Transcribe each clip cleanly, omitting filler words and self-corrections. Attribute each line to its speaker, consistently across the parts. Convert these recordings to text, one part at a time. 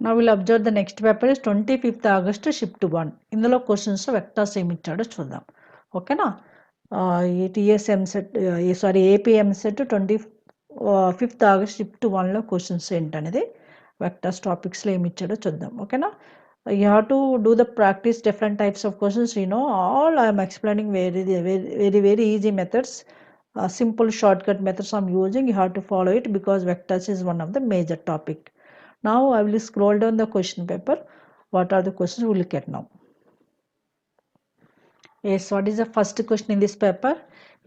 Speaker 1: Now we'll observe the next paper is 25th August shift 1. ఇందులో questions vectors ఏమి ఇచ్చాడో చూద్దాం. ఓకేనా? TSM set sorry APM set 25th August shift 1లో questions ఏంటనేది వెక్టర్స్ టాపిక్స్లో ఏమి ఇచ్చాడో చూద్దాం. ఓకేనా? You have to do the practice different types of questions. All I am explaining very easy methods. Simple shortcut methods I'm using. You have to follow it because vectors is one of the major topic. Now I will scroll down the question paper. What are the questions we will look at now? Yes, what is the first question in this paper?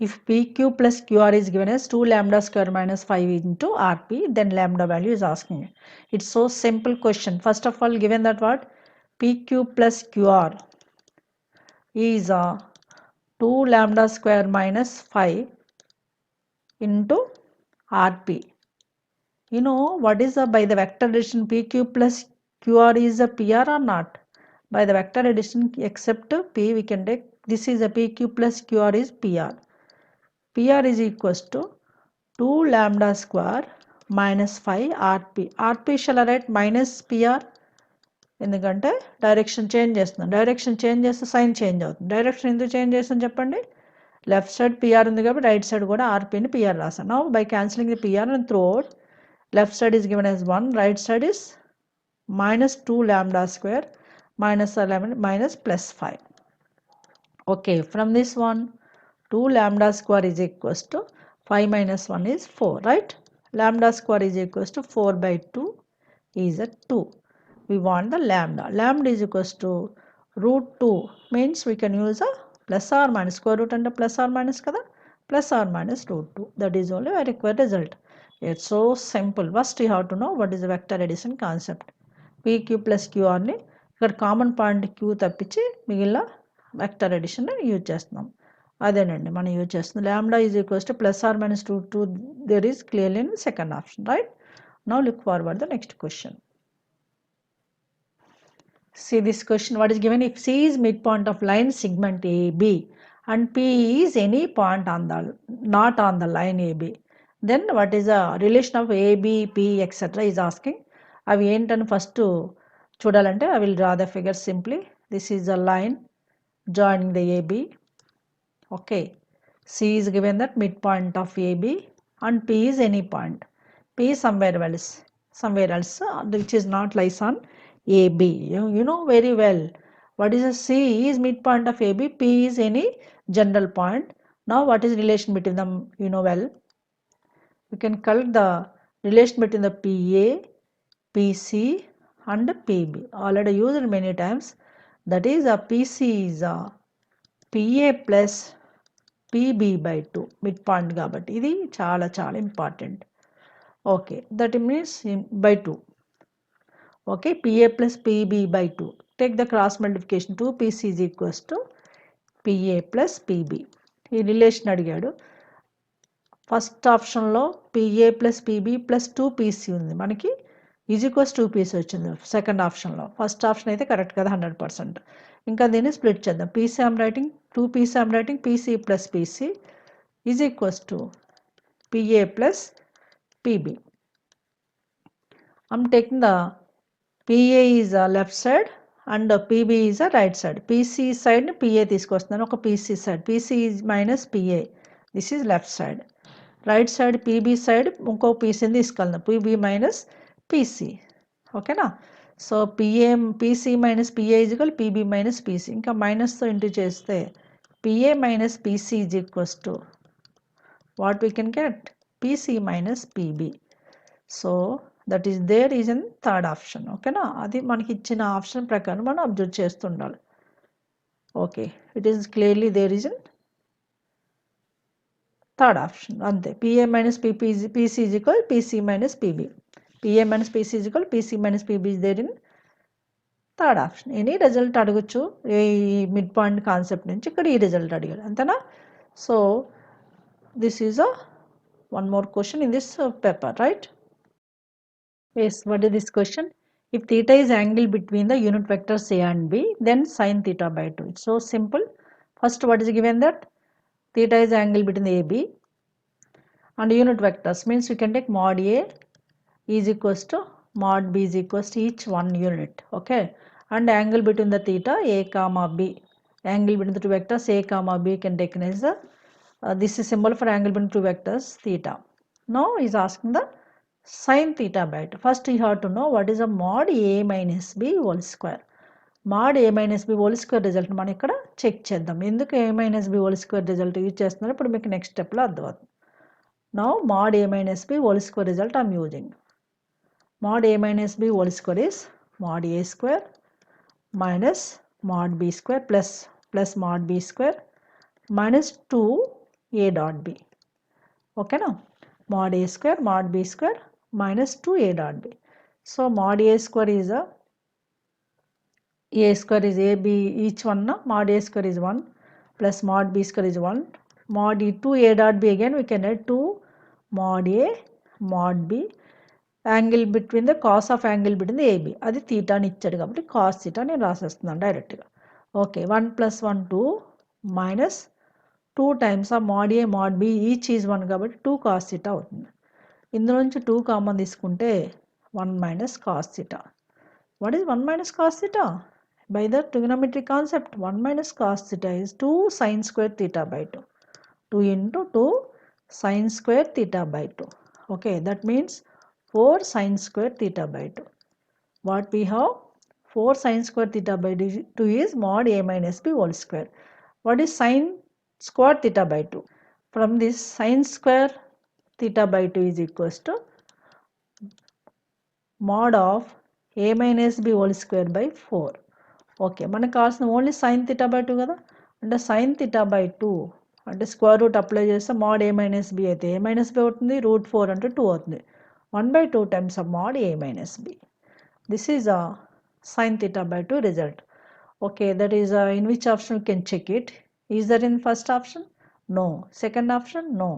Speaker 1: If PQ plus QR is given as 2 lambda square minus 5 into RP, then lambda value is asking. It's so simple question. First of all, given that what? PQ plus QR is 2 lambda square minus 5 into RP. You know what is by the vector addition PQ plus QR is a PR or not? By the vector addition except P we can take this is a PQ plus QR is PR. PR is equals to 2 lambda square minus 5 RP. RP shall I write minus PR? ఎందుకంటే direction change చేస్తున్నాం. Direction change చేస్తే sign change అవుతుంది. Direction ఎందుకు change చేస్తాం చెప్పండి? Left side PR ఉంది కాబట్టి right side కూడా ఆర్పీని పిఆర్ రాస్తాం. Now by cancelling the PR and through out left side is given as 1, right side is minus 2 lambda square minus 11 minus plus 5. Okay, from this one 2 lambda square is equals to 5 minus 1 is 4, right? Lambda square is equals to 4 by 2 is a 2. We want the lambda. Lambda is equals to root 2 means we can use a plus or minus square root and a plus or minus kada plus or minus root 2. That is only a required result. It's so simple. First you have to know what is the vector addition concept. PQ plus QR ni ఇక్కడ common point Q తప్పించి మిగిలిన vector addition use చేస్తున్నాం. అదేనండి మనం use చేస్తున్నాం. Lambda is equals to plus or minus 2 there is clearly in second option, right? Now look forward the next question. See this question, what is given? If C is midpoint of line segment AB and P is any point on the not on the line AB, then what is the relation of AB, P, etc. is asking. అవి ఏంటని first చూడాలంటే I will draw the figure simply. This is a line joining the AB. Okay, C is given that midpoint of AB and P is any point. P is somewhere else which is not lies on AB. You know very well what is a C is midpoint of AB, P is any general point. Now what is relation between them? You know well. You can calculate the relation between the PA, PC and PB. Already used many times. That is a PC is a PA plus PB by 2 midpoint కాబట్టి ఇది చాలా చాలా important. Okay, that means by 2. Okay, PA plus PB by 2. Take the cross multiplication. 2 PC is equals to PA plus PB. ఈ relation అడిగాడు. First ఆప్షన్లో PA plus PB plus 2 PC ఉంది, మనకి is equals 2 PC వచ్చింది second ఆప్షన్లో. First option అయితే correct కదా 100%. ఇంకా దీన్ని స్ప్లిట్ చేద్దాం. PC I'm writing 2 PC I'm writing PC plus PC is equals to PA plus PB. I'm taking the PA is a left side and PB is a right side. PC side ni PA తీసుకొస్తున్నాను, ఒక PC side. PC is minus PA. This is left side. Right side PB side ఇంకో PC ని తీసుకెళ్దాం, PB minus PC. ఓకేనా? So PC minus PA is equal PB minus PC. ఇంకా మైనస్తో into చేస్తే PA minus PC is equals to what we can get? PC minus PB. So that is there is in third option. ఓకేనా? అది మనకి ఇచ్చిన option ప్రకారం మనం observe చేస్తుండాలి. Okay, it is clearly there is in third option. అంతే. PA minus PC is equal PC minus PB. PA minus PC is equal PC minus PB is there in third option. Any result అడగచ్చు ఈ mid point concept నుంచి. ఇక్కడ ఈ result అడిగాడు, అంతేనా? So this is one more question in this paper, right? Yes, what is this question? If theta is angle between the unit vectors A and B, then sin theta by 2. It's so simple. First, what is given that theta is angle between the AB and unit vectors means we can take mod A is equals to mod b is equals to each 1 unit. Okay, and angle between the theta a comma b, angle between the two vectors a comma b can taken as the this is symbol for angle between two vectors theta. Now is asking the sin theta by 2. First you have to know what is a mod a minus b whole square. Mod a minus b whole square result మనం ఇక్కడ check చేద్దాం. ఎందుకు a minus b whole square result use చేస్తున్నారు ఇప్పుడు మీకు next స్టెప్లో అర్థమవుతుంది. Now mod a minus b whole square result I am using. Mod a minus b whole square is mod a square minus mod b square plus mod b square minus 2a dot b. Okay now, mod a square mod b square minus 2a dot b. So mod a square is a square is a b each one now, mod a square is 1 plus mod b square is 1 mod e 2a dot b again we can add 2 mod a mod b angle between the cos of angle between the ab అది theta ni ఇచ్చాడు కాబట్టి cos theta నేను రాసేస్తున్నాను direct గా. Okay 1 plus 1 2 minus 2 times of mod a mod b each is 1 కాబట్టి 2 cos theta అవుతుంది. ఇందులో నుంచి 2 common తీసుకుంటే 1 minus cos theta. What is 1 minus cos theta? By the trigonometry concept 1 minus cos theta is 2 sin square theta by 2. 2 into 2 sin square theta by 2. Okay, that means 4 sin square theta by 2. What we have? 4 sin square theta by 2 is mod a minus b whole square. What is sin square theta by 2? From this sin square theta by 2 is equals to mod of a minus b whole square by 4. Okay మనకు కావాల్సిన only sign theta by 2 కదా, అంటే sign theta by 2 అంటే square root apply చేస్తే mod A minus B అయితే A minus B అవుతుంది, root 4 అంటే 2 అవుతుంది. 1/2 times of mod A minus B. This is a sine theta by 2 result. Okay that is in which option you can check it. Is there in first option? No. Second option? No.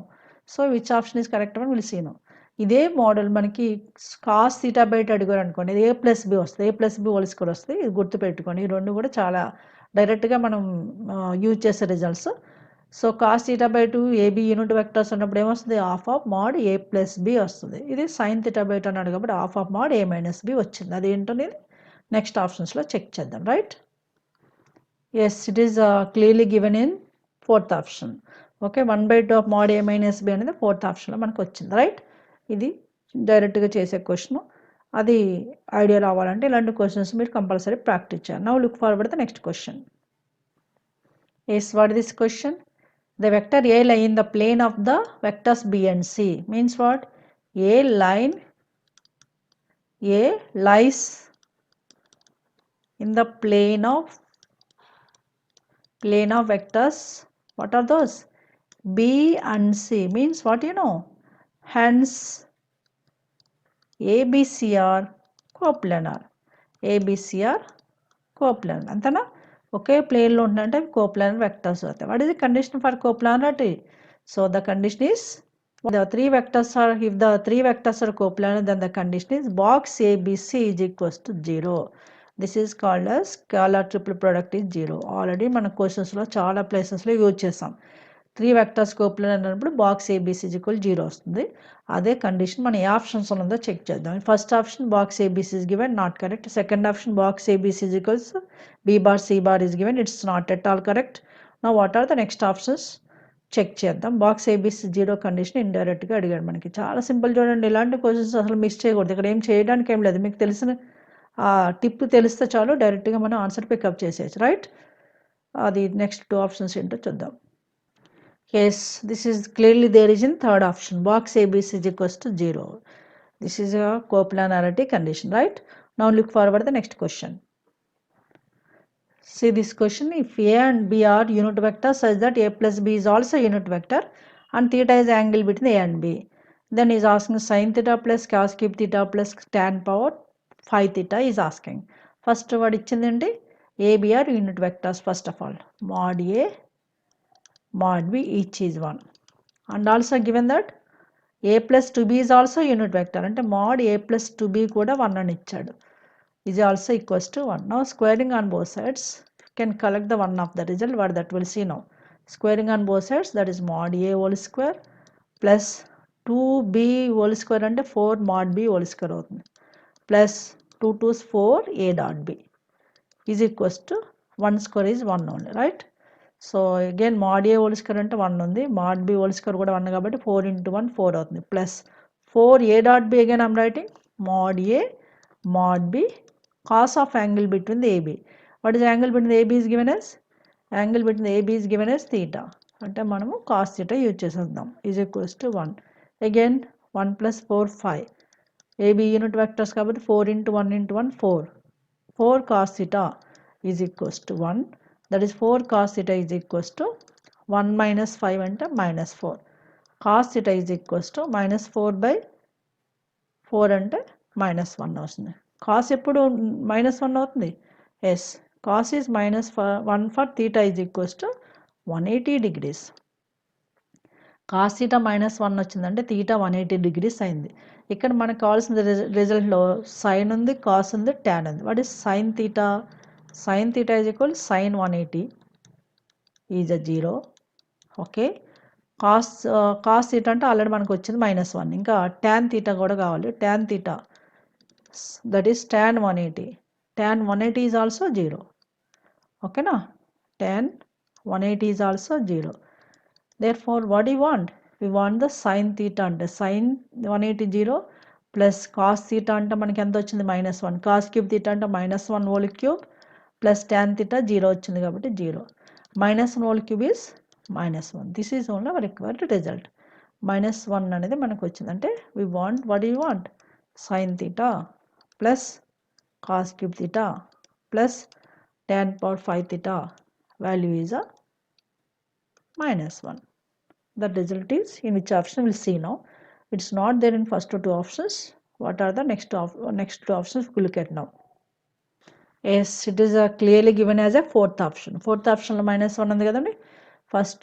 Speaker 1: So which option is correct అని will see no. ఇదే model మనకి cos theta by 2 అడిగారు అనుకోండి, ఇది ఏ plus B వస్తుంది, ఏ plus B whole square వస్తుంది. ఇది గుర్తుపెట్టుకోండి, ఈ రెండు కూడా చాలా డైరెక్ట్గా మనం యూజ్ చేసే results. So cos theta by 2 A B unit vectors ఉన్నప్పుడు ఏమొస్తుంది, half of mod A plus B వస్తుంది. ఇది సైన్ థీటా బై 2 అన్నాడు కాబట్టి half of mod A minus B వచ్చింది. అది ఏంటనేది నెక్స్ట్ ఆప్షన్స్లో చెక్ చేద్దాం. Right? Yes, it is clearly given in fourth option. Okay 1/2 of mod A minus B అనేది ఫోర్త్ ఆప్షన్లో మనకు వచ్చింది. రైట్? ఇది డైరెక్ట్గా చేసే క్వశ్చన్. అది ఐడియా రావాలంటే ఇలాంటి క్వశ్చన్స్ మీరు కంపల్సరీ ప్రాక్టీస్ చేయాలి. Now look forward the next question. Yes, what this question? The vector A lie in the plane of the vectors B and C. Means what? A lies in the plane of vectors. What are those? B and C. Means what you know? Hence ABC are coplanar. ABC are coplanar. అంతేనా? ఒకే ప్లేన్లో ఉంటుందంటే coplanar vectors అవుతాయి. What is the condition for coplanarity? So the condition is the three vectors are, if the three vectors are coplanar, then the condition is box ABC is equals to 0. This is called as scalar triple product is 0. Already మన క్వశ్చన్స్లో చాలా ప్లేసెస్లో use చేస్తాం. 3 vectors coplanar అన్నప్పుడు box ABC is equal 0 వస్తుంది. అదే condition మన ఏ ఆప్షన్స్ ఉందో చెక్ చేద్దాం. First option box ABC is given, not correct. Second option box ABC is equals B bar C bar is given, it's not at all correct. Now what are the next options check చేద్దాం. Box ABC 0 condition ఇండైరెక్ట్గా అడిగాడు మనకి. చాలా simple చూడండి, ఇలాంటి questions అసలు miss చేయకూడదు. ఇక్కడ ఏం చేయడానికి ఏం లేదు, మీకు తెలిసిన టిప్ తెలిస్తే చాలు డైరెక్ట్గా మనం ఆన్సర్ పికప్ చేసేయచ్చు. రైట్? అది నెక్స్ట్ 2 ఆప్షన్స్ ఏంటో చూద్దాం. Yes, this is clearly there is in third option. Box ABC is equals to 0. This is a coplanarity condition, right? Now look forward the next question. See this question. If A and B are unit vectors such that A plus B is also unit vector and theta is angle between A and B, then is asking sin theta plus cos cube theta plus tan power 5 theta is asking. First what ichindandi? A, B are unit vectors first of all. Mod A mod B each is 1, and also given that A plus 2B is also unit vector, ante mod A plus 2B kuda 1 ani ichchadu, is also equals to 1. Now squaring on both sides, you can collect the one of the result, what that will see now. Squaring on both sides, that is mod A whole square plus 2B whole square ante 4 mod B whole square avutundi, plus 2 2's 4 a dot b is equals to 1 square is 1 only, right? So again mod a whole square అంటే 1 ఉంది, mod b whole square కూడా 1 కాబట్టి 4 into 1 4 అవుతుంది, plus 4 a dot b again I'm writing mod a mod b cos of angle between the AB. What is the angle between the AB is given as? Angle between the AB is given as theta. అంటే మనము cos theta use చేసేద్దాం is equals to 1. Again 1 plus 4 5. AB unit vectors కాబట్టి 4 into 1 into 1 4. 4 cos theta is equals to 1. That is 4 cos theta is equals to 1 minus 5 అంటే minus 4. Cos theta is equals to minus 4 by 4 అంటే minus 1 అవుతుంది. Cos ఎప్పుడు minus 1 అవుతుంది? Yes. Cos is minus 1 for theta is equals to 180 degrees. Cos theta minus 1 వచ్చిందంటే theta 180 degrees అయింది. ఇక్కడ మనకు కావాల్సిన రిజల్ట్లో sin ఉంది, cos ఉంది, tan ఉంది. What is sin theta? Sin theta is equal sin 180 is a 0. Okay. cos theta అంటే already మనకు వచ్చింది -1. ఇంకా tan theta కూడా కావాలి. Tan theta that is tan 180. Tan 180 is also 0. ఓకేనా? Tan 180 is also 0. Therefore what do you want? We want the sin theta అంటే sin 180 0 plus cos theta అంటే మనకి ఎంత వచ్చింది -1. cos cube theta అంటే -1 whole cube plus tan theta 0 వచ్చింది కాబట్టి 0. -1 whole cube is -1. This is only our required result. -1 అనేది మనకు వచ్చింది. అంటే we want, what do you want? Sin theta plus cos cube theta plus tan power 5 theta value is a -1. The result is in which option we'll see now. It's not there in first two options. What are the next two options we look at now? Yes, it is clearly given as a fourth option. Fourth option lo -1 ఉంది కదండి. First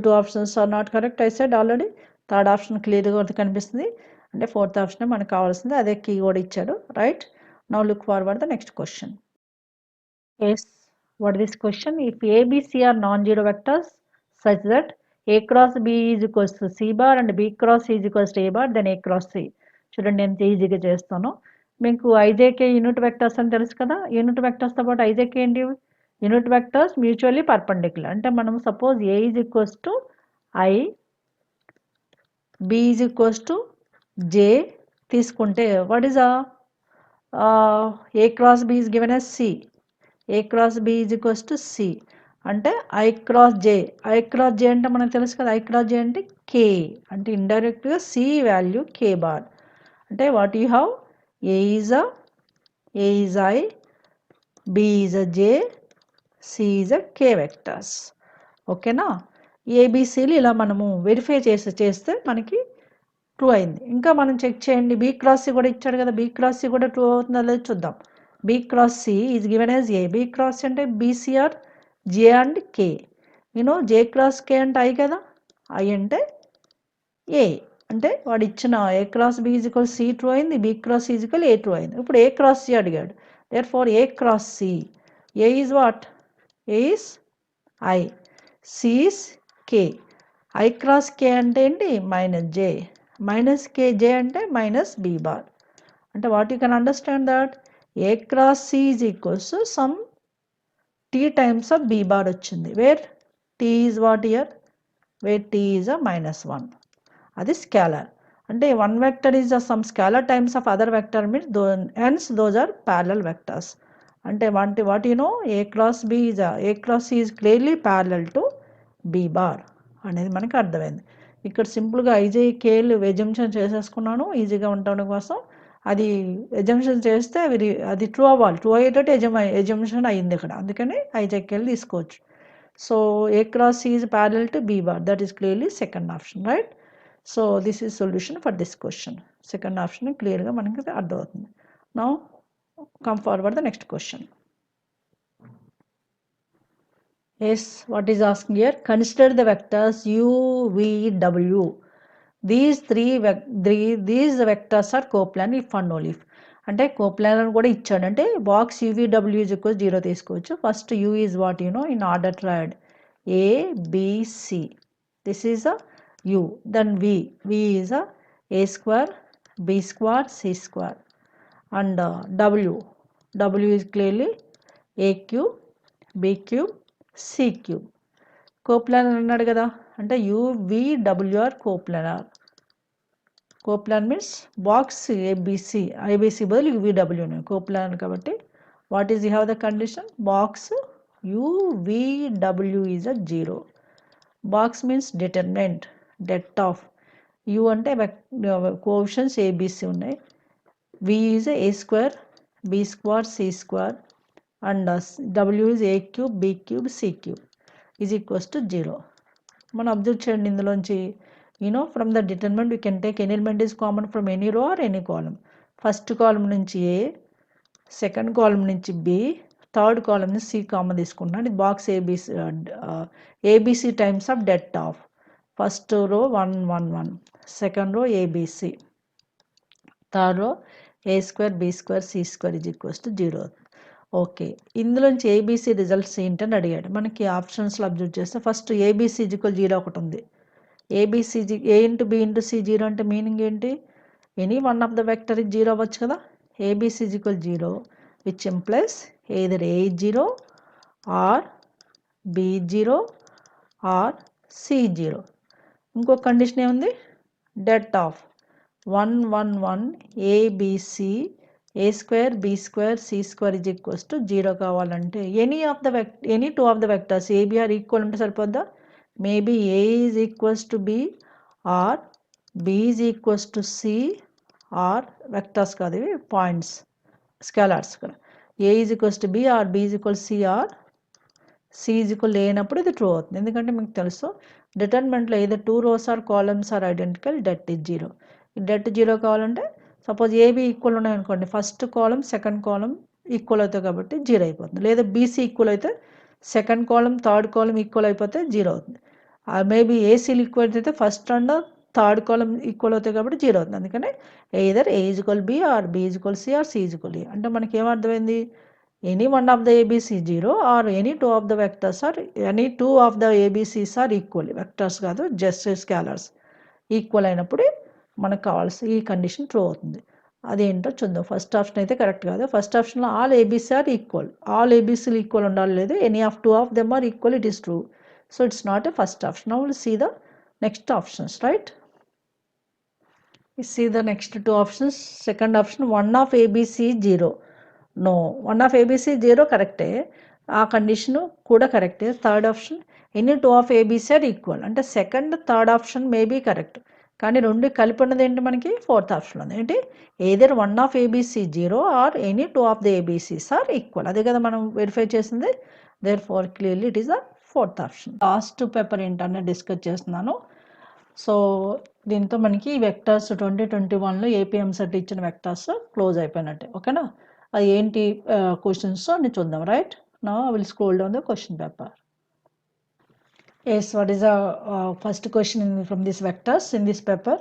Speaker 1: two options are not correct. I said already. Third option clear గా కనిపిస్తుంది. అంటే fourth option మనకు కావాల్సింది, అదే key కూడా ఇచ్చాడు, right? Now look forward the next question. Yes, what is this question? If A, B, C are non-zero vectors such that A cross B is equals to C bar and B cross C is equals to A bar, then A cross C. చూడండి ఎంత ఈజీగా చేస్తాను. మీకు IJK unit vectors అని తెలుసు కదా. Unit వెక్టర్స్తో పాటు IJK ఏంటి? Unit vectors mutually perpendicular. అంటే మనం suppose A is equals to I, B is equals to J తీసుకుంటే what is A cross B is given as C. A cross B is equals to C. అంటే I cross J. I cross J అంటే మనకు తెలుసు కదా. I cross J అంటే K. అంటే ఇండైరెక్ట్గా C value K bar. అంటే what you have? A is I, B is a J, C is a K vectors. ఓకేనా? ABCలు ఇలా మనము వెరిఫై చేస్తే మనకి ట్రూ అయింది. ఇంకా మనం చెక్ చేయండి. B cross C కూడా ఇచ్చాడు కదా. B cross C కూడా ట్రూ అవుతుందో లేదో చూద్దాం. B cross C is given as A. B cross C అంటే BCR J and K. You know J cross K అంటే I కదా. I అంటే A. అంటే వాడు ఇచ్చిన A cross B is equal C true అయింది. B cross C is equal A true అయింది. ఇప్పుడు A cross C అడిగాడు. Therefore A cross C. A is what? A is I. C is K. I cross K అంటే ఏంటి? -J. -KJ అంటే -B bar. అంటే what you can understand that A cross C is equals to some T times of B bar వచ్చింది. Where T is what here? Where T is a -1. అది scalar. అంటే one vector is some scalar times of other vector means hence those are parallel vectors. అంటే what you know? A cross C is clearly parallel to B bar అనేది మనకి అర్థమైంది. ఇక్కడ సింపుల్గా ఐజేకేలు assumption చేసేసుకున్నాను ఈజీగా ఉండడం కోసం. అది ఎజంప్షన్ చేస్తే అది ట్రూ అవ్వాలి. ట్రూ అయ్యేటట్టు ఎజంప్షన్ అయింది ఇక్కడ. అందుకని ఐజేకేలు తీసుకోవచ్చు. So A cross C is parallel to B bar. That is clearly second option, right? So this is solution for this question. Second option క్లియర్గా మనకి అర్థమవుతుంది. Now come forward the next question. Yes, what is asking here? Consider the vectors U, V, W. These vectors are coplanar if and only if. అంటే coplanar కూడా ఇచ్చాడు. అంటే box UVW is equal 0 తీసుకోవచ్చు. First U is what you know in order triad A, B, C. This is a U. Then V is a square b square c square and w is clearly a cube b cube c cube. Coplanar అన్నాడు కదా, అంటే UVWR coplanar. Coplanar means box ABC బదులు UVW coplanar కాబట్టి what is you have the condition, box UVW is a 0. Box means determinant, det of U అంటే coefficients ABC ఉన్నాయి, V is a square b square c square and W is a cube b cube c cube is equals to 0. మనం observe చేయండి ఇందులోంచి, from the determinant we can take any element is common from any row or any column. First column నుంచి A, second column నుంచి B, third column నుంచి C common తీసుకుంటున్నాను. ఇది box ABC times of det of first row 1 1 1, second row ABC, third row a square b square c square is equals to 0. Okay, ఇందులోంచి ABC results ఏంటని అడిగాడు. మనకి ఆప్షన్స్లో observe చేస్తే first ABC equal 0 ఒకటి ఉంది. ABC A into B into C 0 అంటే meaning ఏంటి, any one of the vector ఇది 0 అవ్వచ్చు కదా. ABC equal 0 which implies either A 0 or B 0 or C 0. ఇంకొక కండిషన్ ఏముంది, det of 1 1 1 ABC a square b square c square is equals to 0 కావాలంటే any two of the vectors a b are equal ఉంటే సరిపోద్దా. Maybe a is equals to b or b is equals to c or vectors కాదు ఇవి points scalars. ఇక్కడ a is equals to b or b is equals to c or c is equal లేనప్పుడు ఇది true అవుతుంది. ఎందుకంటే మీకు తెలుసు డిటర్మినెంట్లో ఏదో 2 rows or columns or identical, det is 0. Det 0 కావాలంటే సపోజ్ ఏబి ఈక్వల్ ఉన్నాయనుకోండి, first column second column equal అవుతాయి కాబట్టి 0 అయిపోతుంది. లేదా బీసీ ఈక్వల్ అయితే second column third column equal అయిపోతే 0 అవుతుంది. మేబీ ఏసీలు ఈక్వల్ అయితే first and third column equal అవుతాయి కాబట్టి 0 అవుతుంది. అందుకని either a equal b or b equal c or c equal a. అంటే మనకి ఏమర్థమైంది, any one of the a b c 0 or any two of the vectors are any two of the a b cs are equal, vectors కాదు just scalars equal అయినప్పుడు మనకు కావాల్సిన ఈ condition true అవుతుంది. అదేంటో చూద్దాం. ఫస్ట్ ఆప్షన్ అయితే కరెక్ట్ కాదు. ఫస్ట్ ఆప్షన్లో all a b c are equal, all ఏబీసీలు ఈక్వల్ ఉండాలి, లేదు any of two of them are equal, it is true. So it's not a first option. Now will see the next options, right. See the next two options. Second option, 1 of ABC 0. No, 1 of ABC 0 కరెక్టే, ఆ condition కూడా కరెక్టే. Third option, any two of a b c are equal, అంటే second third option maybe correct. కానీ రెండు కలిపి ఉన్నది ఏంటి మనకి, ఫోర్త్ ఆప్షన్ ఉంది ఏంటి, either 1 of ABC 0 or any two of the ABCs are equal. అదే కదా మనం వెరిఫై చేసింది. Therefore clearly it is the fourth option. Last paper ఏంటనే డిస్కస్ చేస్తున్నాను. సో దీంతో మనకి వెక్టర్స్ 2021లో ఏపీఎంసెట్ ఇచ్చిన వెక్టర్స్ క్లోజ్ అయిపోయినట్టే. ఓకేనా, అది ఏంటి క్వశ్చన్స్ అని చూద్దాం, right. Now I will scroll down the question paper. Yes, what is the first question from these vectors in this paper?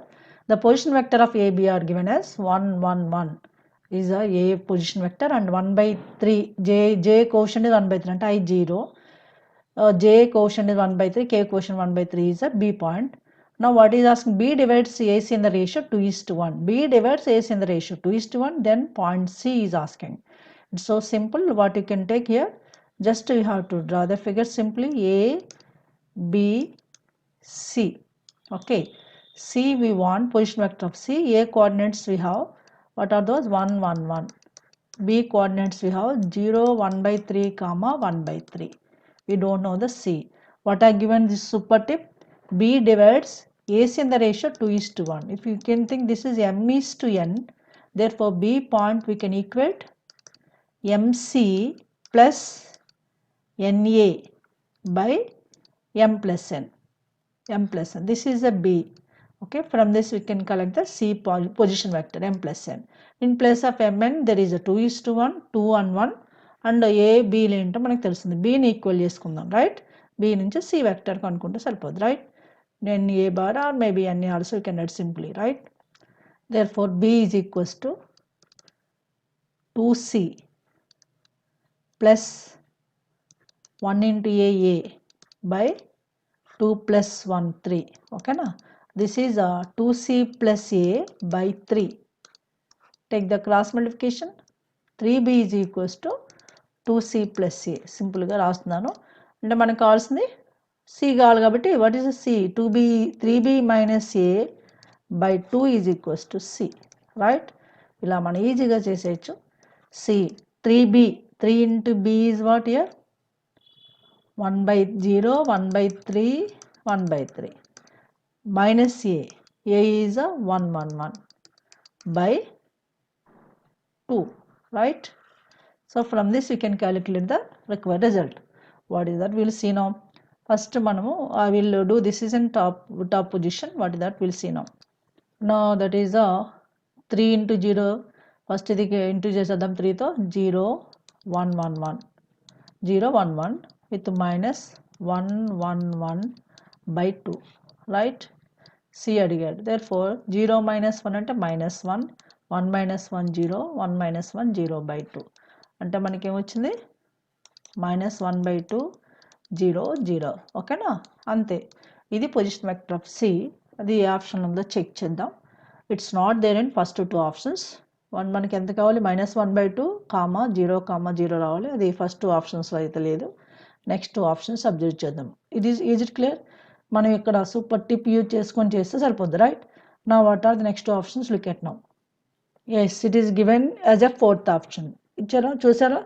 Speaker 1: The position vector of AB are given as 1 1 1 is a position vector and 1/3 j quotient is 1/3 అంటే I 0, j quotient is 1/3, k quotient 1/3 is a B point. Now what is asking, B divides AC in the ratio 2:1. B divides AC in the ratio 2:1, then point C is asking. It's so simple. What you can take here, just you have to draw the figure simply. A B C. Okay, C we want position vector of C. A coordinates we have, what are those, 1 1 1. B coordinates we have 0 1/3 comma 1/3. We don't know the C. What I given this super tip, B divides AC in the ratio 2:1. If you can think this is M:n, therefore B point we can equate MC plus NA by M plus N. This is a B. Okay, from this we can collect the C position vector M plus N. In place of Mn there is a 2:1, 2 and 1, and A B ఏంటో మనకు తెలుస్తుంది. Bని equal చేసుకుందాం, right. B నుంచి C vector కనుక్కుంటే సరిపోదు, right. Then A bar or maybe N also you can add simply, right. Therefore B is equals to 2C plus 1 into A by 2 plus 1 3. Okay na, this is 2C plus A by 3. Take the cross multiplication 3b is equals to 2c plus a. సింపుల్గా రాస్తున్నాను. అంటే మనకు కావాల్సింది c కావాలి కాబట్టి what is c? 3b minus a by 2 is equals to c, right? ఇలా మనం ఈజీగా చేసేయచ్చు. c 3b 3 into b is what here? 1/0 1/3 1/3 minus a is a 111 by 2, right? So from this we can calculate the required result. What is that? We will see now. First manamu I will do this is in top position. What is that? We will see now. Now that is a 3 into 0. First idiki into chesadam 3 tho 0 1 1 1 0 1 1 with minus 1 1 1 by 2, right? C అడిగాడు. Therefore 0 minus 1 అంటే minus 1 1 minus 1 0 1 minus 1 0 by 2 అంటే మనకి ఏమొచ్చింది minus 1 by 2 0 0. ఓకేనా? అంతే. ఇది position vector of C. అది ఏ ఆప్షన్ ఉందో చెక్ చేద్దాం. It's not there in first 2 options. మనకి ఎంత కావాలి? -1/2 కామా 0 కామా 0 రావాలి. అది ఫస్ట్ 2 ఆప్షన్స్లో అయితే లేదు. నెక్స్ట్ 2 ఆప్షన్స్ అబ్జర్వ్ చేద్దాం. Is it clear? మనం ఇక్కడ సూపర్ టిప్ యూజ్ చేసుకొని చేస్తే సరిపోద్ది, రైట్? నా what are the next 2 options? Look at now. Yes, it is given as a 4th option. ఇచ్చారా? చూసారా?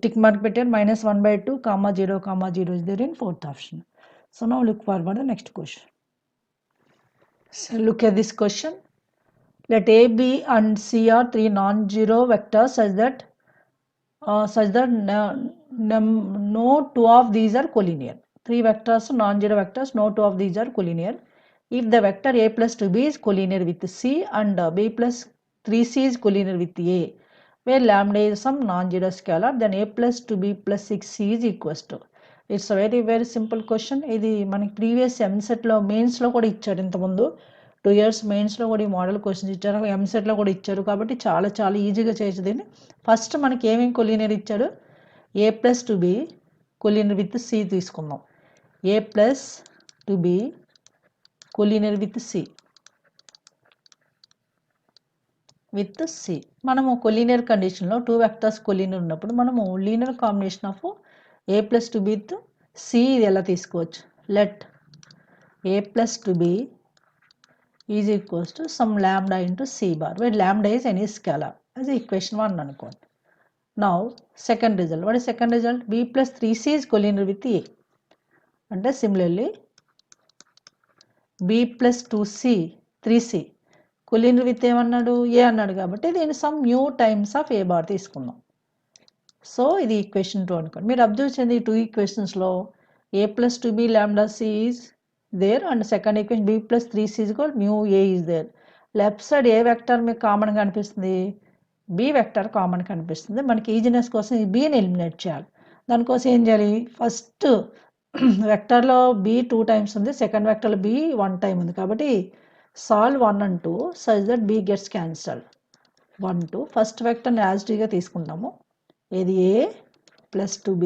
Speaker 1: టిక్ మార్క్ పెట్టారు. -1/2 comma 0 comma 0 is there in 4th option. So now look forward the next question. So look at this question. Let A, B and C are 3 non-zero vectors such that no 2 of these are collinear. 3 vectors, non-zero vectors, no 2 of these are collinear. If the vector A plus 2b is collinear with C and B plus 3c is collinear with A, where lambda is some non-zero scalar, then A plus 2b plus 6c is equals to. It's a very simple question. ఇది మనకి previous ఎంసెట్లో మెయిన్స్లో కూడా ఇచ్చారు. ఇంతకుముందు 2 years మెయిన్స్లో కూడా ఈ మోడల్ క్వశ్చన్స్ ఇచ్చారు, ఎంసెట్లో కూడా ఇచ్చారు. కాబట్టి చాలా ఈజీగా చేయొచ్చు దీన్ని. ఫస్ట్ మనకి ఏమేమి కొలీనియర్ ఇచ్చాడు? A plus 2b collinear with C తీసుకుందాం. A plus 2b collinear with C. మనము కొలీనియర్ కండిషన్లో 2 వెక్టర్స్ కొలీనియర్ ఉన్నప్పుడు మనము linear combination of A plus 2b with C ఇది ఎలా తీసుకోవచ్చు? Let A plus 2b is equals to some lambda into C bar, where lambda is any scalar. అది equation 1 అనుకోండి. Now second result. What is second result? B plus 3c is collinear with A. అంటే similarly B plus 2c 3c collinear with ఏమన్నాడు? A అన్నాడు. కాబట్టి దీని some new times of A bar తీసుకుందాం. So ఇది equation 2 అనుకోండి. మీరు అబ్జర్వ్ చేయండి, ఈ 2 ఈక్వేషన్స్లో A plus 2b lambda C is there and second equation B plus 3c is equal mu A is there. Left side A vector మీకు కామన్గా కనిపిస్తుంది? B vector common కనిపిస్తుంది. మనకి ఈజీనెస్ కోసం ఈ Bని ఎలిమినేట్ చేయాలి. దానికోసం ఏం చేయాలి? ఫస్ట్ వెక్టర్లో B 2 times ఉంది, సెకండ్ వెక్టర్లో B 1 time ఉంది. కాబట్టి solve 1 and 2 such that B gets cancelled. 1 2 first వెక్టర్ని as టీగా తీసుకుంటాము. ఏది? A plus 2b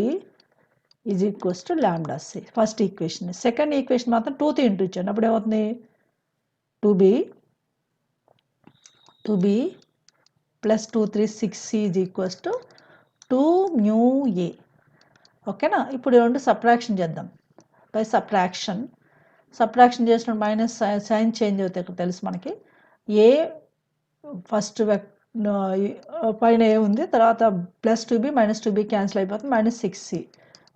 Speaker 1: is equals to lambda C. First equation. Second equation మాత్రం 2తో ఇంటూ ఇచ్చాను. అప్పుడు ఏమవుతుంది? 2b plus 2 3 6c is equals to 2 mu A. ఓకేనా? ఇప్పుడు రెండు సబ్ట్రాక్షన్ చేద్దాం. బై సబ్ట్రాక్షన్ చేసినప్పుడు మైనస్ సైన్ చేంజ్ అవుతాయి, ఇక్కడ తెలుసు మనకి. ఏ ఫస్ట్ పైన ఏ ఉంది, తర్వాత plus 2b minus 2b cancel అయిపోతుంది, -6c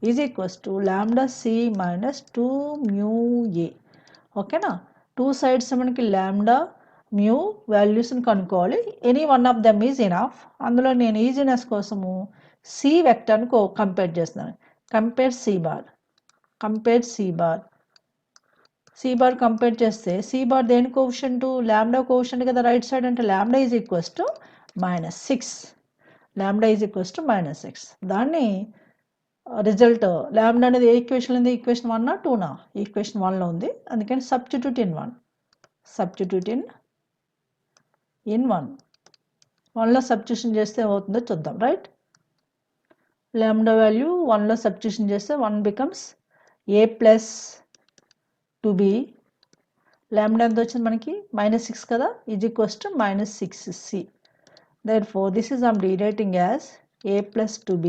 Speaker 1: is equals to lambda C minus 2 mu A. ఓకేనా? 2 sides మనకి ల్యాండా మ్యూ వాల్యూస్ని కనుక్కోవాలి. Any one of them is enough. అందులో నేను ఈజీనెస్ కోసము C వెక్టర్ని కంపేర్ చేస్తున్నాను. కంపేర్ C బార్ కంపేర్ చేస్తే C బార్ దేని కోఎఫిషియంట్? ల్యాండా కోఎఫిషియంట్ కదా రైట్ సైడ్. అంటే ల్యాండా ఈజ్ ఈక్వల్స్ టు -6. దాన్ని రిజల్ట్ ల్యాండా అనేది ఏ ఈక్వేషన్ ఉంది? ఈక్వేషన్ 1 2 ఈక్వేషన్ 1లో ఉంది. అందుకని సబ్స్టిట్యూట్ ఇన్ 1లో సబ్స్టిట్యూషన్ చేస్తే ఏమవుతుందో చూద్దాం, రైట్? ల్యాండా వాల్యూ 1లో సబ్స్టిట్యూషన్ చేస్తే 1 బికమ్స్ A plus 2b. ల్యాండా ఎంత వచ్చింది మనకి? -6 కదా, is equals to -6c. Therefore this is I'm rewriting as a plus 2b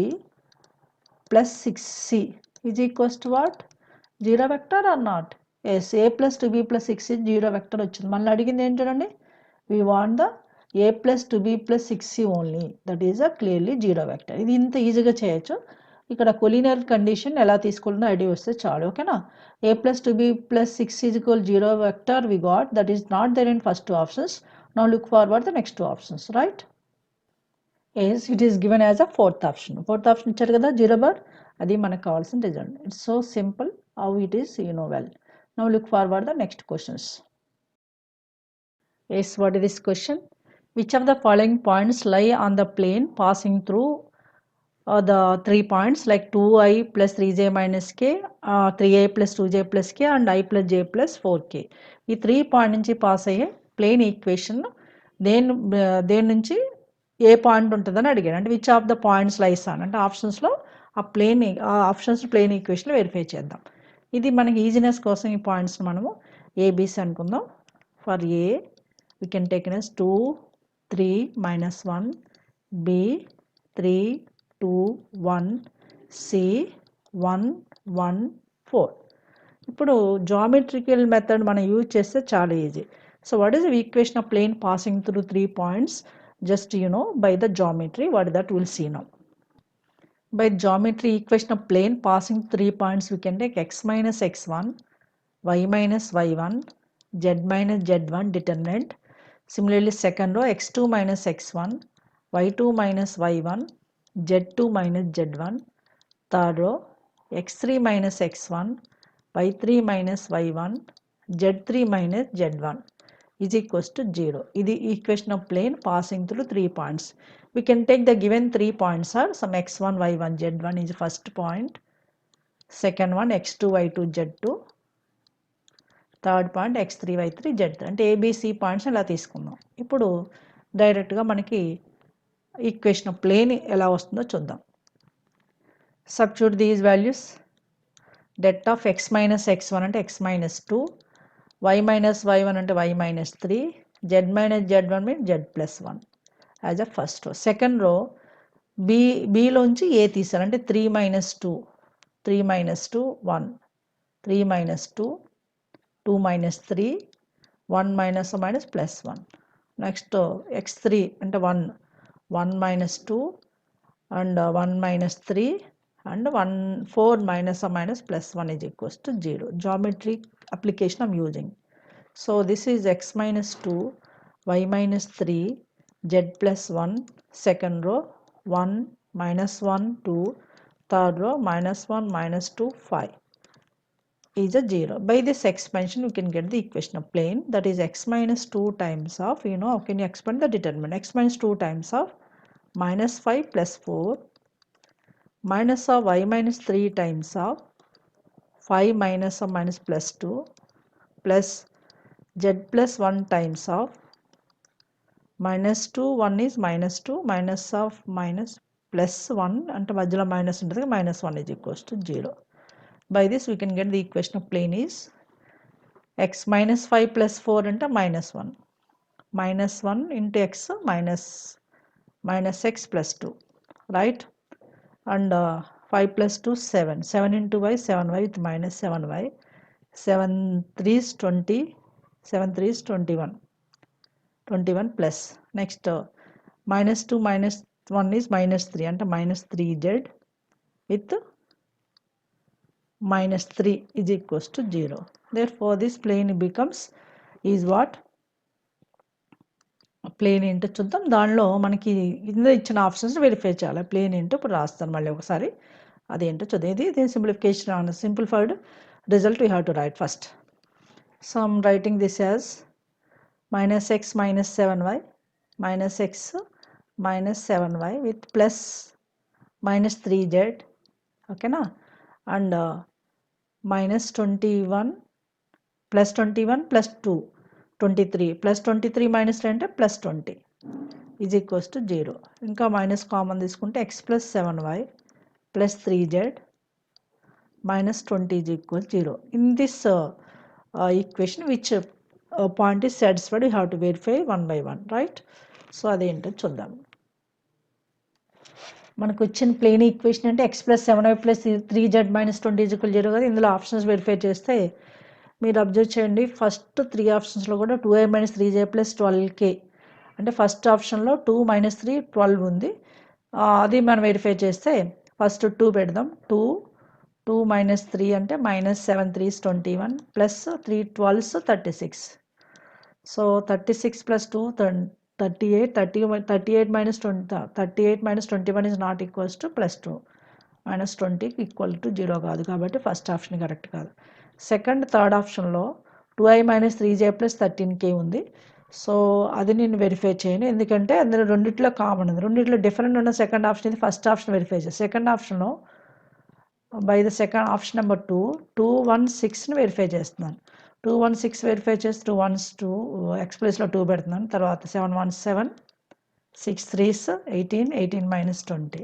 Speaker 1: plus 6c is equals to what? 0 vector or not? Yes, a plus 2b plus 6 is 0 vector వచ్చింది. మళ్ళీ అడిగింది ఏంటి చూడండి, we want the a plus 2b plus 6c only, that is a clearly 0 vector. ఇది ఇంత ఈజీగా చేయొచ్చు. ఇక్కడ కొలినియర్ కండిషన్ ఎలా తీసుకోవాలనో ఐడియా వస్తే చాలు. ఓకేనా? a plus 2b plus 6 is equal 0 vector we got, that is not there in first two options. Now look forward the next two options, right? Yes, it is given as a fourth option. Fourth option ఇచ్చారు కదా 0 bar, అది మనకు కావాల్సిన result. It's so simple how it is, you know well. Now look forward the next questions. Yes, what is this question? Which of the following points lie on the plane passing through the 3 points like 2i plus 3j minus k, 3i plus 2j plus k and i plus j plus 4k. ఈ 3 point నుంచి pass అయ్యే plane equation దేని నుంచి ఏ point ఉంటుందని అడిగాడు. అంటే which of the points లైస్ అని, అంటే ఆప్షన్స్లో ఆ ఆప్షన్స్ ప్లేన్ ఈక్వేషన్ వెరిఫై చేద్దాం. ఇది మనకి ఈజీనెస్ కోసం ఈ పాయింట్స్ మనము ఏబీసీ అనుకుందాం. For a we can take it as 2 3 minus 1, b 3 2 1, c 1 1 4. ఇప్పుడు జామెట్రికల్ మెథడ్ మనం యూజ్ చేస్తే చాలా easy. So what is the equation of plane passing through 3 points? just by the geometry, what is that we'll see now. By geometry equation of plane passing 3 points, we can take x minus x1, y minus y1, z minus z1 determinant. Similarly second row x2 minus x1, y2 minus y1, z2 minus z1. Third row x3 minus x1, y3 minus y1, z3 minus z1 is equals to 0. This is the equation of plane passing through 3 points. We can take the given 3 points are some x1 y1 z1 is first point, second one x2 y2 z2, third point x3 y3 z3. అంటే ABC points ఎలా తీసుకుందాం. ఇప్పుడు డైరెక్ట్గా మనకి equation of plane ఎలా వస్తుందో చూద్దాం. Substitute these values. det of x minus x1 అంటే x minus 2, y minus y1 అంటే y minus 3, z minus z1 means z plus 1 as a first row. Second row b లోంచి a తీసారు అంటే 3 minus 2, 3 minus 2 1, 3 minus 2, 2 minus 3, 1 minus minus plus 1. Next x3 అంటే 1, 1 minus 2 and 1 minus 3 and 1 4 minus or minus plus 1 is equals to 0. Geometry application I'm using. So this is x minus 2, y minus 3, z plus 1, second row 1 minus 1 2, third row minus 1 minus 2 5 is a 0. By this expansion we can get the equation of plane, that is x minus 2 times of, how can you expand the determinant, x minus 2 times of minus 5 plus 4 minus of y minus 3 times of 5 minus of minus plus 2 plus z plus 1 times of minus 2 1 is minus 2 minus of minus plus 1 అంటే మధ్యలో minus ఉంటుంది, minus 1 is equals to 0. By this we can get the equation of plane is x minus 5 plus 4 అంటే minus 1, minus 1 into x minus x plus 2, right? And 5 plus 2 7, 7 into y 7y with minus 7y, 7 3 is 20, 7 3 is 21, 21 plus. Next minus 2 minus 1 is minus 3 అంటే minus 3z with minus 3 is equals to 0. Therefore this plane becomes is what? Plane ఏంటో చూద్దాం. దానిలో మనకి కింద ఇచ్చిన options verify చేయాలి. Plane ఏంటో ఇప్పుడు రాస్తాను మళ్ళీ ఒకసారి, అదేంటో చూద్దాం. ఇది simplification, simplified result we have to right first. So I'm writing this as minus x minus 7y minus x minus 7y with plus minus 3z, okay na, and minus 21 plus 21 plus 2 23 plus 23 minus 10 అంటే plus 20 is equals to 0. ఇంకా minus common తీసుకుంటే x plus 7y plus 3z minus 20 is equal to 0. In this equation which point is satisfied, we have to verify one by one, right? So అదేంటో చూద్దాం. మనకు వచ్చిన plane equation అంటే x + 7y + 3z - 20 = 0 కదా. ఇందులో options verify చేస్తే మీరు observe చేయండి, ఫస్ట్ 3 ఆప్షన్స్లో కూడా 2i - 3j + 12k అంటే ఫస్ట్ ఆప్షన్లో 2 - 3 12 ఉంది. అది మనం వెరిఫై చేస్తే ఫస్ట్ 2 పెడదాం. 2 - 3 అంటే -7 3s 21 plus 3 12s 36. So 36 + 2 38 38 - 20 38 - 21 is not equals to +2 - 20 = 0 కాదు కాబట్టి ఫస్ట్ ఆప్షన్ కరెక్ట్ కాదు. సెకండ్ థర్డ్ ఆప్షన్లో 2i - 3j + 13k ఉంది. సో అది నేను వెరిఫై చేయను, ఎందుకంటే అందులో రెండిట్లో కామన్ ఉంది. రెండిట్లో డిఫరెంట్ ఉన్న సెకండ్ ఆప్షన్ ఇది. ఫస్ట్ ఆప్షన్ వెరిఫై చేయాలి. సెకండ్ ఆప్షన్లో by the second option number 216ని వెరిఫై చేస్తున్నాను. 216 వెరిఫై చేసి 2 1s 2 x ప్లేస్లో 2 పెడుతున్నాను. తర్వాత 7 1s 7 6 3s 18 18 - 20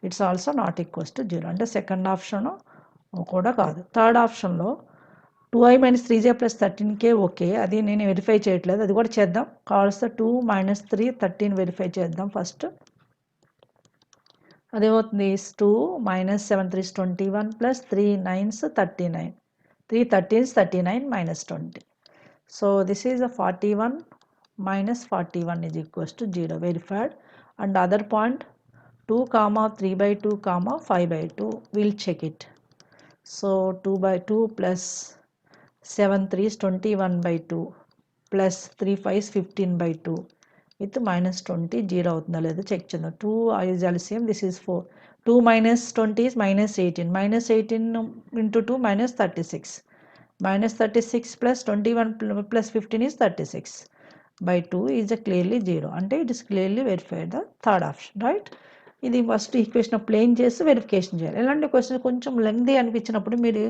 Speaker 1: it's also not equals to 0 అంటే సెకండ్ ఆప్షన్ కూడా కాదు. థర్డ్ ఆప్షన్లో 2i - 3j + 13k ఓకే, అది నేను వెరిఫై చేయట్లేదు, అది కూడా చేద్దాం. కావాల్సిన 2 - 3 13 వెరిఫై చేద్దాం first. అదేమవుతుంది 2 - 7 3s 21 plus 3 9s 39 3 13s 39 - 20. So this is a 41 - 41 is equals to 0 verified. And other point 2, 3/2, 5/2 we'll check it. So 2/2 plus 7 3s 21/2 plus 3 5s 15/2 with -20 0 అవుతుందా లేదో చెక్ చేద్దాం. 2 is LCM, this is 4. 2 - 20 is -18. -18 into 2 -36. -36 plus 21 plus 15 is 36/2 is clearly 0. అంటే it is clearly verified the third option, right? ఇది first equation plane చేసి verification చేయాలి. ఇలాంటి question కొంచెం lengthy అనిపించినప్పుడు మీరు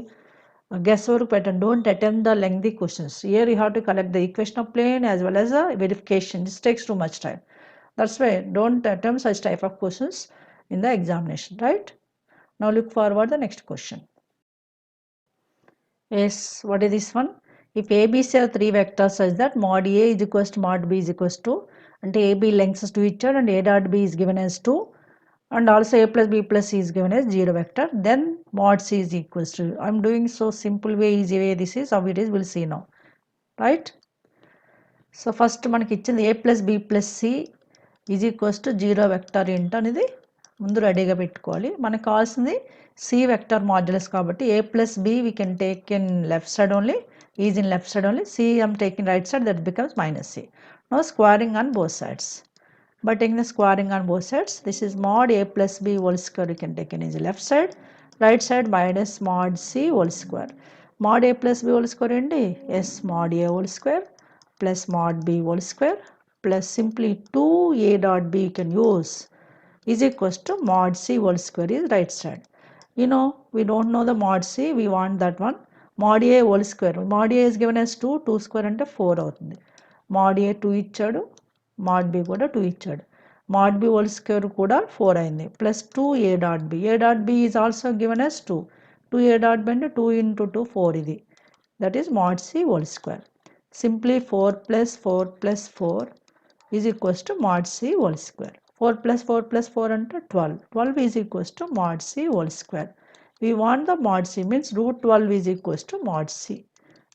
Speaker 1: గెస్ వర్క్ పెట్టండి. Don't attempt the lengthy questions. Here you have to collect the equation of plane as well as the verification. This takes too much time. That's why don't attempt such type of questions in the examination, right? Now look forward the next question. Yes, what is this one? If ABC are 3 vectors such that mod A is equals to mod B is equals to, and AB lengths to each other and A dot B is given as 2 and also A plus B plus C is given as 0 vector, then mod C is equals to, I am doing so simple way, easy way, this is how it is, we'll see now, right? So first మనకి ఇచ్చింది A plus B plus C is equals to 0 vector ఏంటో అనేది ముందు రెడీగా పెట్టుకోవాలి. మనకు కావాల్సింది C vector modulus కాబట్టి A plus B we can take in left side only, is in left side only, C I am taking right side, that becomes -C. Now squaring on both sides. By taking the squaring on both sides, this is mod A plus B whole square you can take in is left side, right side minus mod C whole square. Mod A plus B whole square ఏంటి? S mod A whole square plus mod B whole square plus simply 2A dot B you can use is equals to mod C whole square is right side. You know, we don't know the mod C, we want that one. Mod A whole square, mod A is given as 2, 2 square అంటే 4 అవుతుంది. mod A 2 ఇచ్చాడు, mod B కూడా 2 ఇచ్చాడు. mod B whole square కూడా 4 అయింది. Plus 2A dot B. A dot B is also given as 2. 2A dot B అంటే 2 into 2 4 ఇది. That is mod C whole square. Simply 4 plus 4 plus 4 is equals to mod C whole square. 4 plus 4 plus 4 అంటే 12. 12 is equals to mod C whole square. We want the mod C means root 12 is equals to mod C.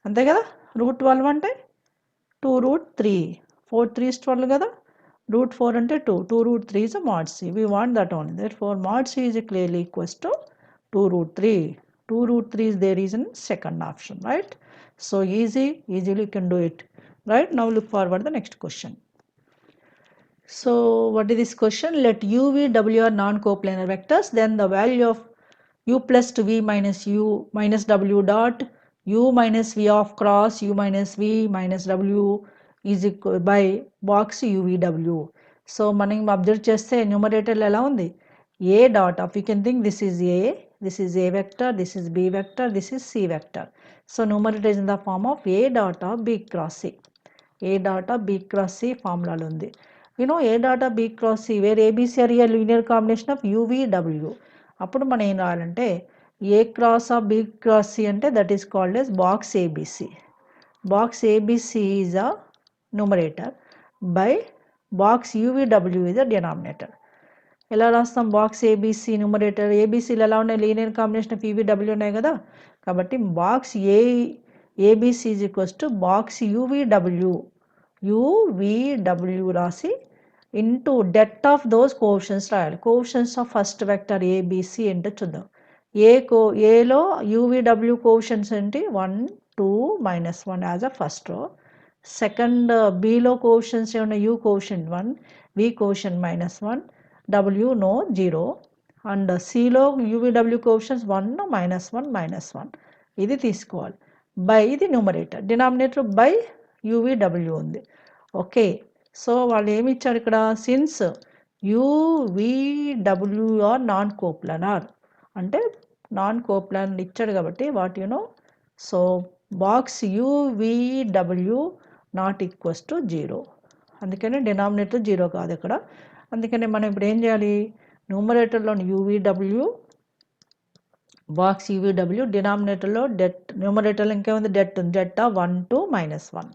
Speaker 1: అంతే కదా, root 12 అంటే 2 root 3. 4 3 is 12 కదా, root 4 అంటే 2. 2 root 3 is a mod C. We want that only. Therefore mod C is clearly equals to 2 root 3. 2 root 3 is there is in second option, right? So easily you can do it, right? Now look forward the next question. So what is this question? Let U, V, W are non-coplanar vectors, then the value of U plus to V minus U minus W dot U minus V of cross U minus V minus W is equal by box UVW. So మనం observe చేస్తే న్యూమరేటర్లో ఎలా ఉంది? A dot of, you can think this is A vector, this is B vector, this is C vector. So numerator is in the form of A dot of B cross C. A dot of B cross C formula ఉంది. You know A dot of B cross C where ABC are a linear combination of UVW. అప్పుడు మనం ఏం రాయాలంటే A cross of B cross C అంటే that is called as box ABC. Box ABC is a numerator by box UVW is the denominator. ఎలా రాస్తాం box ABC numerator ఏబీసీలు ఎలా ఉన్నాయి linear combination of ఈవీడబ్ల్యూ ఉన్నాయి కదా కాబట్టి box ABC is equals to box యూవీడబ్ల్యూ రాసి into det of those coefficients రాయాలి coefficients of first vector a b c ఏంటో చూద్దాం ఏలో యూవీడబ్ల్యూ కోఎఫిషియెంట్స్ ఏంటి 1 2 -1 as a first row second బీలో కోఎఫిషియెంట్స్ ఏమన్నా u coefficient 1 v coefficient -1 W no 0 and C లో UVW coefficients 1 -1 -1 ఇది తీసుకోవాలి బై ఇది న్యూమరేటర్ డినామినేటర్ బై UVW ఉంది ఓకే సో వాళ్ళు ఏమి ఇచ్చారు ఇక్కడ since UVW are non coplanar అంటే నాన్ కోప్లానార్ ఇచ్చాడు కాబట్టి what you know so box UVW not equals to 0 అందుకని డినామినేటర్ 0 కాదు ఇక్కడ అందుకని మనం ఇప్పుడు ఏం చేయాలి న్యూమరేటర్లోని యూవీడబ్ల్యూ బాక్స్ యూవీడబ్ల్యూ డినామినేటర్లో డెట్ న్యూమరేటర్లో ఇంకేముంది డెట్ ఉంది డెట్ 1 2 -1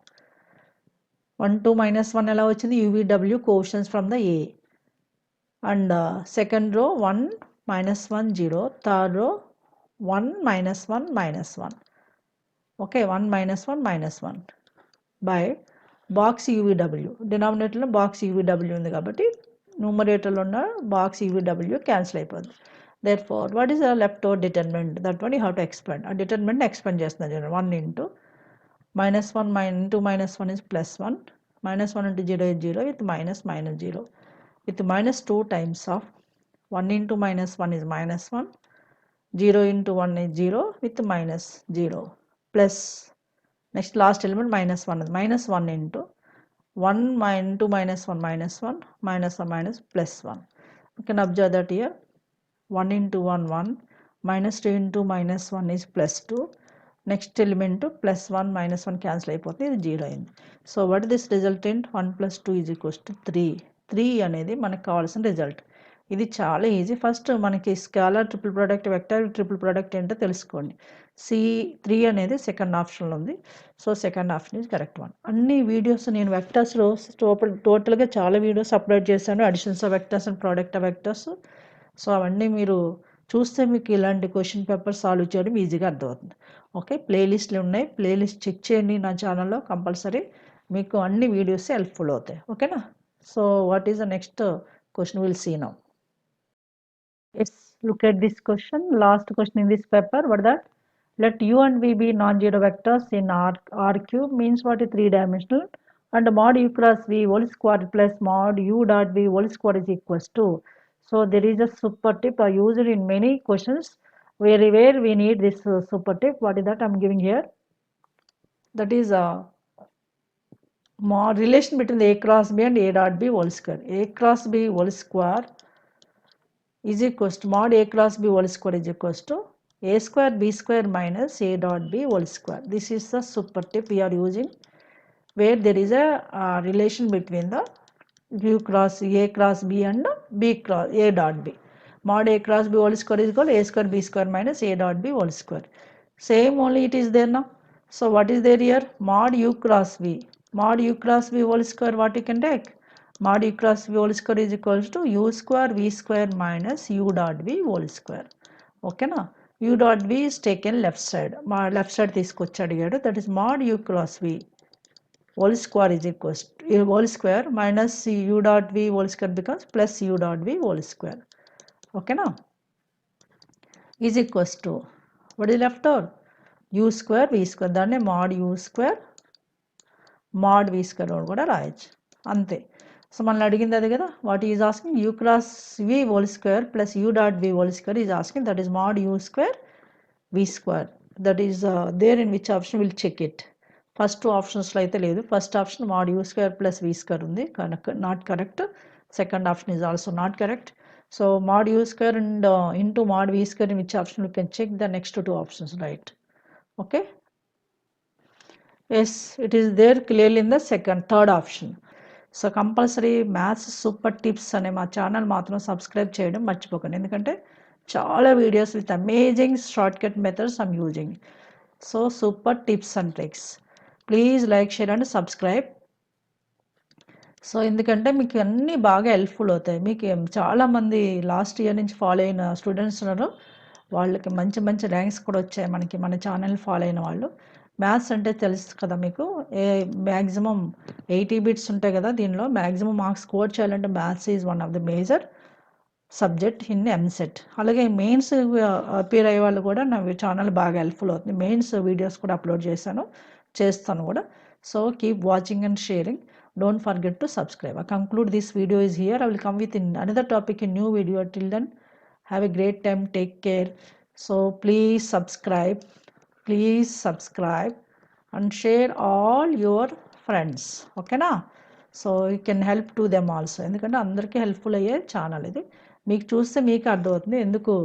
Speaker 1: 1 2 -1 ఎలా వచ్చింది యూవీడబ్ల్యూ coefficients from the a and second row 1 -1 0 third row 1 -1 -1 okay 1 -1 -1 by box యూవీడబ్ల్యూ డినామినేటర్లో బాక్స్ యూవీడబ్ల్యూ ఉంది కాబట్టి న్యూమరేటర్లో ఉన్న బాక్స్ UVW క్యాన్సిల్ అయిపోద్ది there for what is the left over determinant that one you have to expand ఆ డిటర్మినెంట్ ఎక్స్పెండ్ చేస్తున్నా చూడండి 1 into -1 into -1 is +1 -1 into 0 is 0 with -0 with -2 times of 1 into -1 is -1 0 into 1 is 0 with -0 plus next last element -1 is -1 into 1 into -1 -1 -1 minus +1 you can observe that here 1 into 1 1 -2 into -1 is +2 next element to +1 -1 cancel అయిపోతుంది ఇది 0 అయింది so what is this resultant 1 + 2 is equals to 3 అనేది మనకు కావాల్సిన result ఇది చాలా easy first మనకి scalar triple product vector triple product ఏంటో తెలుసుకోండి C3 అనేది సెకండ్ ఆప్షన్లో ఉంది so second option is correct one అన్ని వీడియోస్ నేను వెక్టర్స్లో టోటల్గా చాలా వీడియోస్ అప్లోడ్ చేశాను additions of vectors and product of vectors so అవన్నీ మీరు చూస్తే మీకు ఇలాంటి క్వశ్చన్ పేపర్ సాల్వ్ చేయడం ఈజీగా అర్థమవుతుంది ఓకే ప్లేలిస్ట్లు ఉన్నాయి ప్లేలిస్ట్ చెక్ చేయండి నా ఛానల్లో కంపల్సరీ మీకు అన్ని వీడియోస్ హెల్ప్ఫుల్ అవుతాయి ఓకేనా so what is the next question will see now let's look at this question last question in this paper what that let u and v be non-zero vectors in R cube means what is 3-dimensional and mod u cross v whole square plus mod u dot v whole square is equals to so there is a super tip I use it in many questions where we need this super tip what is that I'm giving here that is a mod relation between the a cross b and a dot b whole square a cross b whole square is equals to mod a cross b whole square is equals to a square b square minus a dot b whole square. This is the super tip we are using where there is a relation between the u cross a cross b and b cross a dot b. Mod a cross b whole square is equal to a square b square minus a dot b whole square. Same only it is there now. So what is there here? Mod u cross v. Mod u cross v whole square what you can take? Mod u cross v whole square is equals to u square v square minus u dot v whole square. Okay na? U dot v is taken left side. Left side తీసుకొచ్చి అడిగాడు that is mod u cross v whole square is equals to whole square minus u dot v whole square becomes plus u dot v whole square. Okay na? Is equals to what is left over? U square v square దాన్ని mod u square mod v square కూడా రాయొచ్చు అంతే so మనల్ని అడిగింది అదే కదా what is asking u cross v whole square plus u dot v whole square is asking that is mod u square v square that is there in which option will check it first two ఆప్షన్స్లో అయితే లేదు first option mod u square plus v square ఉంది not correct second option is also not correct so mod u square and into mod v square in which option you can check the next two options right okay yes it is there clearly in the third option. So compulsory maths super tips అనే మా channel మాత్రం subscribe చేయడం మర్చిపోకండి ఎందుకంటే చాలా videos with amazing short cut methods I'm using so super tips and tricks please like share and subscribe so ఎందుకంటే మీకు అన్నీ బాగా హెల్ప్ఫుల్ అవుతాయి. మీకు చాలామంది లాస్ట్ ఇయర్ నుంచి ఫాలో అయిన స్టూడెంట్స్ ఉన్నారు. వాళ్ళకి మంచి మంచి ర్యాంక్స్ కూడా వచ్చాయి మనకి, మన ఛానల్ ఫాలో అయిన వాళ్ళు. మ్యాథ్స్ అంటే తెలుసు కదా మీకు, మ్యాక్సిమం 80 బిట్స్ ఉంటాయి కదా దీనిలో. మ్యాక్సిమం మార్క్స్ స్కోర్ చేయాలంటే maths is one of the major subject in EAMCET. అలాగే మెయిన్స్ అపీర్ అయ్యే వాళ్ళు కూడా నా ఛానల్ బాగా హెల్ప్ఫుల్ అవుతుంది. మెయిన్స్ వీడియోస్ కూడా అప్లోడ్ చేస్తాను కూడా. So keep watching and sharing. Don't forget to subscribe. I conclude this video is here. I will come with another topic in new video. Till then, have a great time. Take care. So please subscribe and share all your friends. Okay na? So you can help to them also. ఎందుకంటే అందరికీ helpful అయ్యే channel ఇది. మీకు చూస్తే మీకు అర్థమవుతుంది ఎందుకు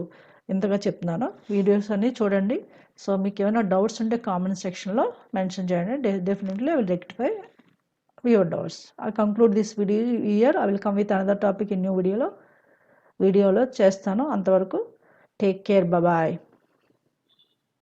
Speaker 1: ఇంతగా చెప్తున్నానో. వీడియోస్ అన్నీ చూడండి. సో మీకు ఏమైనా డౌట్స్ ఉంటే కామెంట్ సెక్షన్లో మెన్షన్ చేయండి. Definitely I will rectify your doubts. I conclude this video here. I will come with another topic in new వీడియోలో చేస్తాను. అంతవరకు టేక్ కేర్. బాయ్.